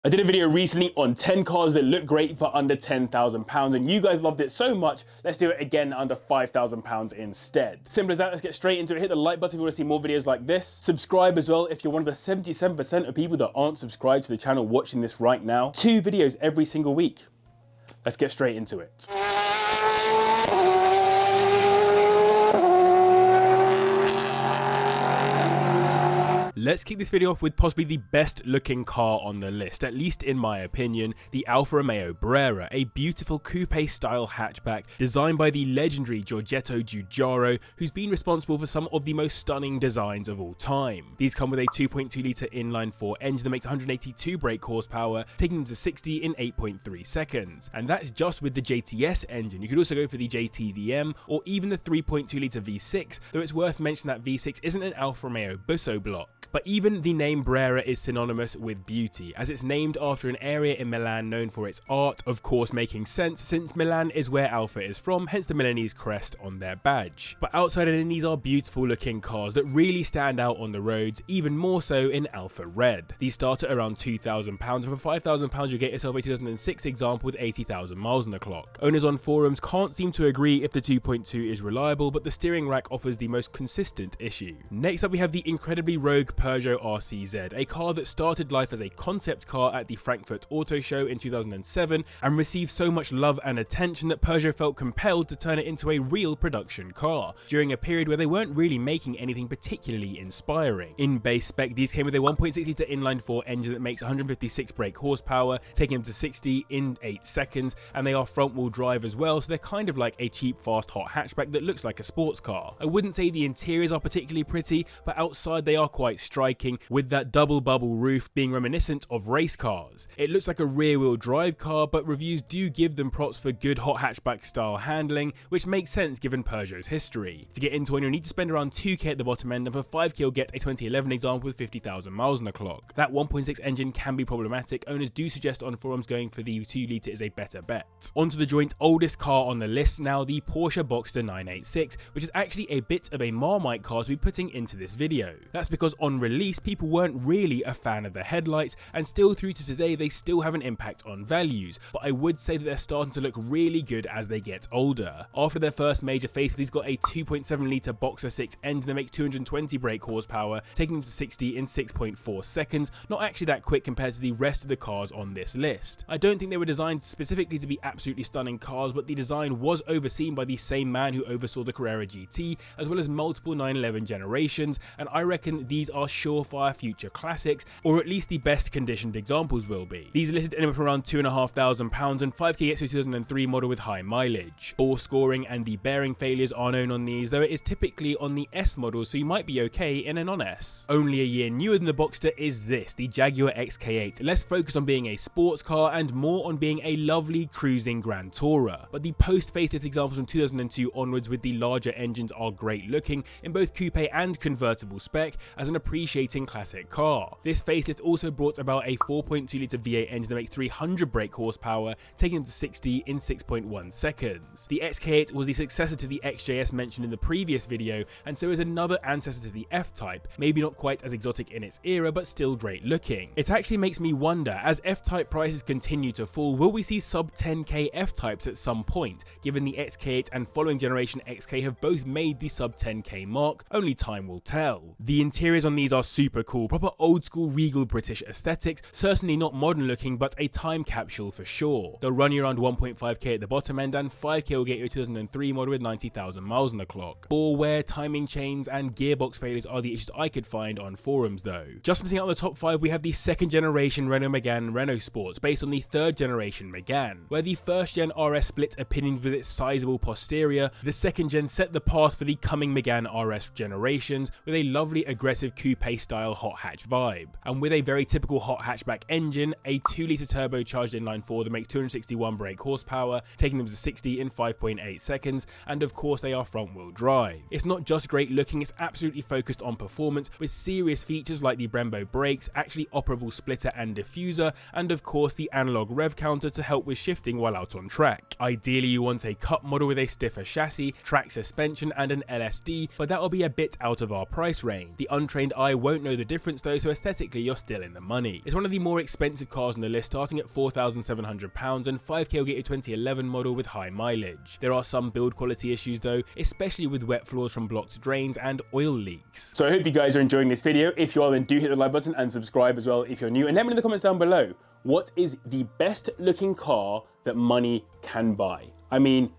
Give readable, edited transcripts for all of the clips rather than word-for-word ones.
I did a video recently on 10 cars that look great for under £10,000 and you guys loved it so much, let's do it again under £5,000 instead. Simple as that, let's get straight into it. Hit the like button if you want to see more videos like this. Subscribe as well if you're one of the 77% of people that aren't subscribed to the channel watching this right now. 2 videos every single week. Let's get straight into it. Let's kick this video off with possibly the best looking car on the list, at least in my opinion, the Alfa Romeo Brera, a beautiful coupe style hatchback designed by the legendary Giorgetto Giugiaro, who's been responsible for some of the most stunning designs of all time. These come with a 2.2 litre inline-4 engine that makes 182 brake horsepower, taking them to 60 in 8.3 seconds. And that's just with the JTS engine. You could also go for the JTDM or even the 3.2 litre V6, though it's worth mentioning that V6 isn't an Alfa Romeo Busso block. But even the name Brera is synonymous with beauty, as it's named after an area in Milan known for its art, of course making sense since Milan is where Alfa is from, hence the Milanese crest on their badge. But outside of it, these are beautiful looking cars that really stand out on the roads, even more so in Alfa Red. These start at around £2,000, and for £5,000 you'll get yourself a 2006 example with 80,000 miles on the clock. Owners on forums can't seem to agree if the 2.2 is reliable, but the steering rack offers the most consistent issue. Next up we have the incredibly rogue Peugeot RCZ, a car that started life as a concept car at the Frankfurt Auto Show in 2007 and received so much love and attention that Peugeot felt compelled to turn it into a real production car, during a period where they weren't really making anything particularly inspiring. In base spec, these came with a 1.6 litre inline-4 engine that makes 156 brake horsepower, taking them to 60 in 8 seconds, and they are front-wheel drive as well, so they're kind of like a cheap, fast, hot hatchback that looks like a sports car. I wouldn't say the interiors are particularly pretty, but outside they are quite striking, with that double bubble roof being reminiscent of race cars. It looks like a rear-wheel drive car, but reviews do give them props for good hot hatchback style handling, which makes sense given Peugeot's history. To get into one, you'll need to spend around 2k at the bottom end, and for 5k you'll get a 2011 example with 50,000 miles on the clock. That 1.6 engine can be problematic. Owners do suggest on forums going for the 2 litre is a better bet. Onto the joint oldest car on the list now, the Porsche Boxster 986, which is actually a bit of a Marmite car to be putting into this video. That's because on release people weren't really a fan of the headlights, and still through to today they still have an impact on values, but I would say that they're starting to look really good as they get older. After their first major facelift, he's got a 2.7 litre Boxster 6 engine that makes 220 brake horsepower, taking them to 60 in 6.4 seconds, not actually that quick compared to the rest of the cars on this list. I don't think they were designed specifically to be absolutely stunning cars, but the design was overseen by the same man who oversaw the Carrera GT, as well as multiple 911 generations, and I reckon these are surefire future classics, or at least the best conditioned examples will be. These are listed anywhere from around £2,500, and 5k gets to a 2003 model with high mileage. Bore scoring and the bearing failures are known on these, though it is typically on the S model, so you might be okay in a non-S. Only a year newer than the Boxster is this, the Jaguar XK8, less focused on being a sports car and more on being a lovely cruising Grand Tourer. But the post-facelift examples from 2002 onwards with the larger engines are great looking in both coupe and convertible spec as an appreciating classic car. This facelift also brought about a 4.2 litre V8 engine that makes 300 brake horsepower, taking them to 60 in 6.1 seconds. The XK8 was the successor to the XJS mentioned in the previous video, and so is another ancestor to the F-Type, maybe not quite as exotic in its era, but still great looking. It actually makes me wonder, as F-Type prices continue to fall, will we see sub 10k F-Types at some point, given the XK8 and following generation XK have both made the sub 10k mark? Only time will tell. The interiors on these are super cool, proper old school regal British aesthetics, certainly not modern looking, but a time capsule for sure. They'll run you around 1.5k at the bottom end, and 5k will get you a 2003 model with 90,000 miles on the clock. Ball wear, timing chains, and gearbox failures are the issues I could find on forums though. Just missing out on the top 5, we have the 2nd generation Renault Megane Renault Sports, based on the 3rd generation Megane. Where the 1st gen RS split opinions with its sizable posterior, the 2nd gen set the path for the coming Megane RS generations with a lovely aggressive coupe style hot hatch vibe. And with a very typical hot hatchback engine, a 2 litre turbocharged inline-4 that makes 261 brake horsepower, taking them to 60 in 5.8 seconds, and of course they are front wheel drive. It's not just great looking, it's absolutely focused on performance with serious features like the Brembo brakes, actually operable splitter and diffuser, and of course the analog rev counter to help with shifting while out on track. Ideally you want a cup model with a stiffer chassis, track suspension and an LSD, but that will be a bit out of our price range. The untrained eye won't know the difference though, so aesthetically you're still in the money. It's one of the more expensive cars on the list, starting at £4,700 and 5k will get you a 2011 model with high mileage. There are some build quality issues though, especially with wet floors from blocked drains and oil leaks. So I hope you guys are enjoying this video. If you are, then do hit the like button and subscribe as well if you're new, and let me know in the comments down below, what is the best looking car that money can buy? I mean,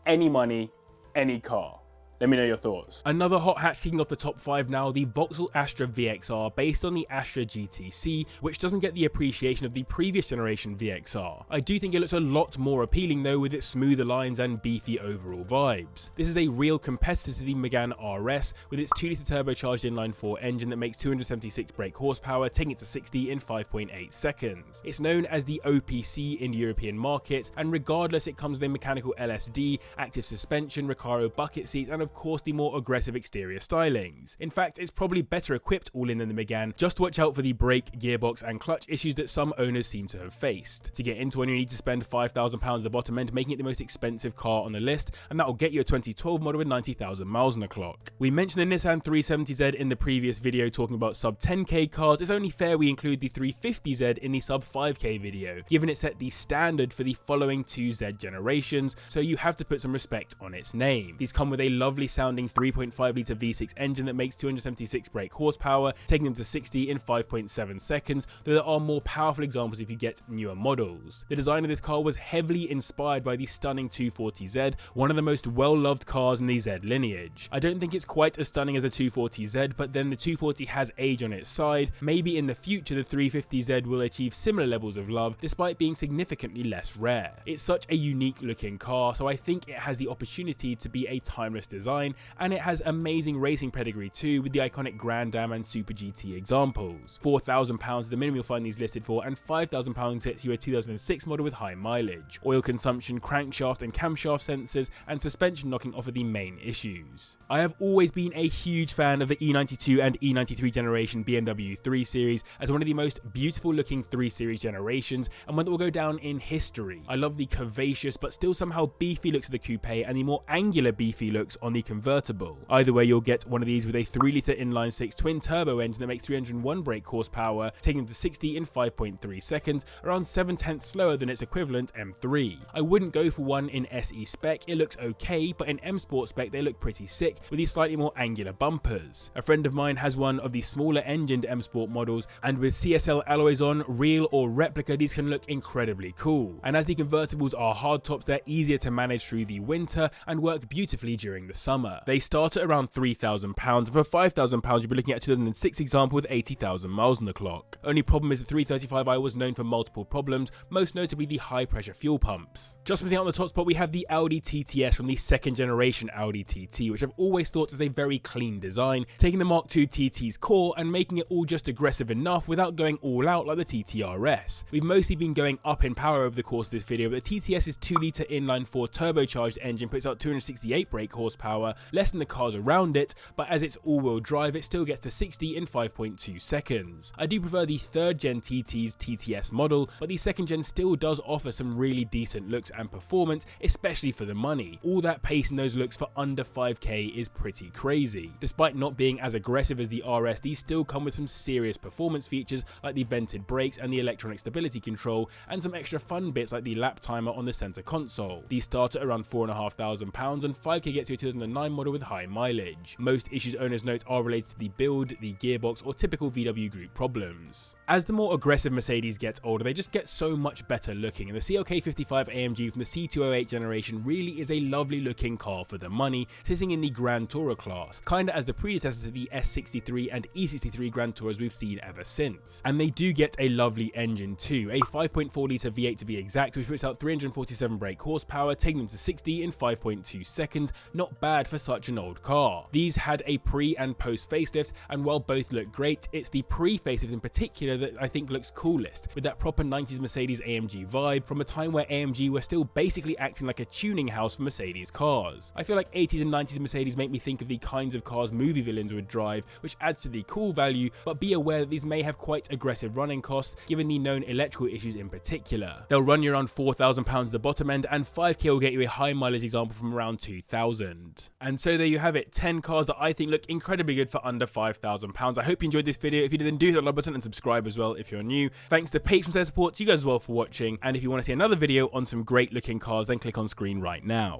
any money, any car. Let me know your thoughts. Another hot hatch kicking off the top 5 now, the Vauxhall Astra VXR, based on the Astra GTC, which doesn't get the appreciation of the previous generation VXR. I do think it looks a lot more appealing though, with its smoother lines and beefy overall vibes. This is a real competitor to the Megane RS, with its 2-litre turbocharged inline-4 engine that makes 276 brake horsepower, taking it to 60 in 5.8 seconds. It's known as the OPC in the European market, and regardless, it comes with a mechanical LSD, active suspension, Recaro bucket seats, and of course the more aggressive exterior stylings. In fact, it's probably better equipped all in than the Megane. Just watch out for the brake, gearbox and clutch issues that some owners seem to have faced. To get into one, you need to spend £5,000 at the bottom end, making it the most expensive car on the list, and that will get you a 2012 model with 90,000 miles on the clock. We mentioned the Nissan 370Z in the previous video talking about sub 10k cars. It's only fair we include the 350Z in the sub 5k video, given it set the standard for the following two Z generations, so you have to put some respect on its name. These come with a lovely sounding 3.5 litre V6 engine that makes 276 brake horsepower, taking them to 60 in 5.7 seconds, though there are more powerful examples if you get newer models. The design of this car was heavily inspired by the stunning 240Z, one of the most well-loved cars in the Z lineage. I don't think it's quite as stunning as the 240Z, but then the 240 has age on its side. Maybe in the future the 350Z will achieve similar levels of love, despite being significantly less rare. It's such a unique looking car, so I think it has the opportunity to be a timeless design, and it has amazing racing pedigree too, with the iconic Grand Am and Super GT examples. £4,000 is the minimum you'll find these listed for, and £5,000 gets you a 2006 model with high mileage. Oil consumption, crankshaft and camshaft sensors, and suspension knocking off are the main issues. I have always been a huge fan of the E92 and E93 generation BMW 3 Series as one of the most beautiful looking 3 Series generations, and one that will go down in history. I love the curvaceous but still somehow beefy looks of the coupe and the more angular beefy looks on the convertible. Either way, you'll get one of these with a 3-litre inline-6 twin-turbo engine that makes 301 brake horsepower, taking them to 60 in 5.3 seconds, around 7/10 slower than its equivalent M3. I wouldn't go for one in SE spec, it looks okay, but in M Sport spec they look pretty sick with these slightly more angular bumpers. A friend of mine has one of the smaller engined M Sport models, and with CSL alloys on, real or replica, these can look incredibly cool. And as the convertibles are hardtops, they're easier to manage through the winter and work beautifully during the summer. They start at around £3,000. For £5,000 you'll be looking at a 2006 example with 80,000 miles on the clock. Only problem is the 335i was known for multiple problems, most notably the high pressure fuel pumps. Just missing out on the top spot, we have the Audi TTS from the second generation Audi TT, which I've always thought is a very clean design, taking the Mark II TT's core and making it all just aggressive enough without going all out like the TTRS. We've mostly been going up in power over the course of this video, but the TTS's 2-litre inline-4 turbocharged engine puts out 268 brake horsepower, less than the cars around it, but as it's all-wheel drive it still gets to 60 in 5.2 seconds. I do prefer the 3rd gen TT's TTS model, but the 2nd gen still does offer some really decent looks and performance, especially for the money. All that pace in those looks for under 5k is pretty crazy. Despite not being as aggressive as the RS, these still come with some serious performance features like the vented brakes and the electronic stability control, and some extra fun bits like the lap timer on the center console. These start at around £4,500, and 5k gets you a 2009 model with high mileage. Most issues owners note are related to the build, the gearbox, or typical VW Group problems. As the more aggressive Mercedes gets older, they just get so much better looking, and the CLK55 AMG from the C208 generation really is a lovely looking car for the money, sitting in the Grand Tourer class, kinda as the predecessor to the S63 and E63 Grand Tourers we've seen ever since. And they do get a lovely engine too, a 5.4 litre V8 to be exact, which puts out 347 brake horsepower, taking them to 60 in 5.2 seconds, not bad for such an old car. These had a pre and post facelift, and while both look great, it's the pre-facelift in particular that I think looks coolest, with that proper 90s Mercedes AMG vibe from a time where AMG were still basically acting like a tuning house for Mercedes cars. I feel like 80s and 90s Mercedes make me think of the kinds of cars movie villains would drive, which adds to the cool value, but be aware that these may have quite aggressive running costs given the known electrical issues in particular. They'll run you around £4,000 at the bottom end, and 5k will get you a high mileage example from around 2,000. And so there you have it, 10 cars that I think look incredibly good for under £5,000. I hope you enjoyed this video. If you did, then do hit the like button and subscribe as well if you're new. Thanks to patrons for their support, to you guys as well for watching, and if you want to see another video on some great looking cars, then click on screen right now.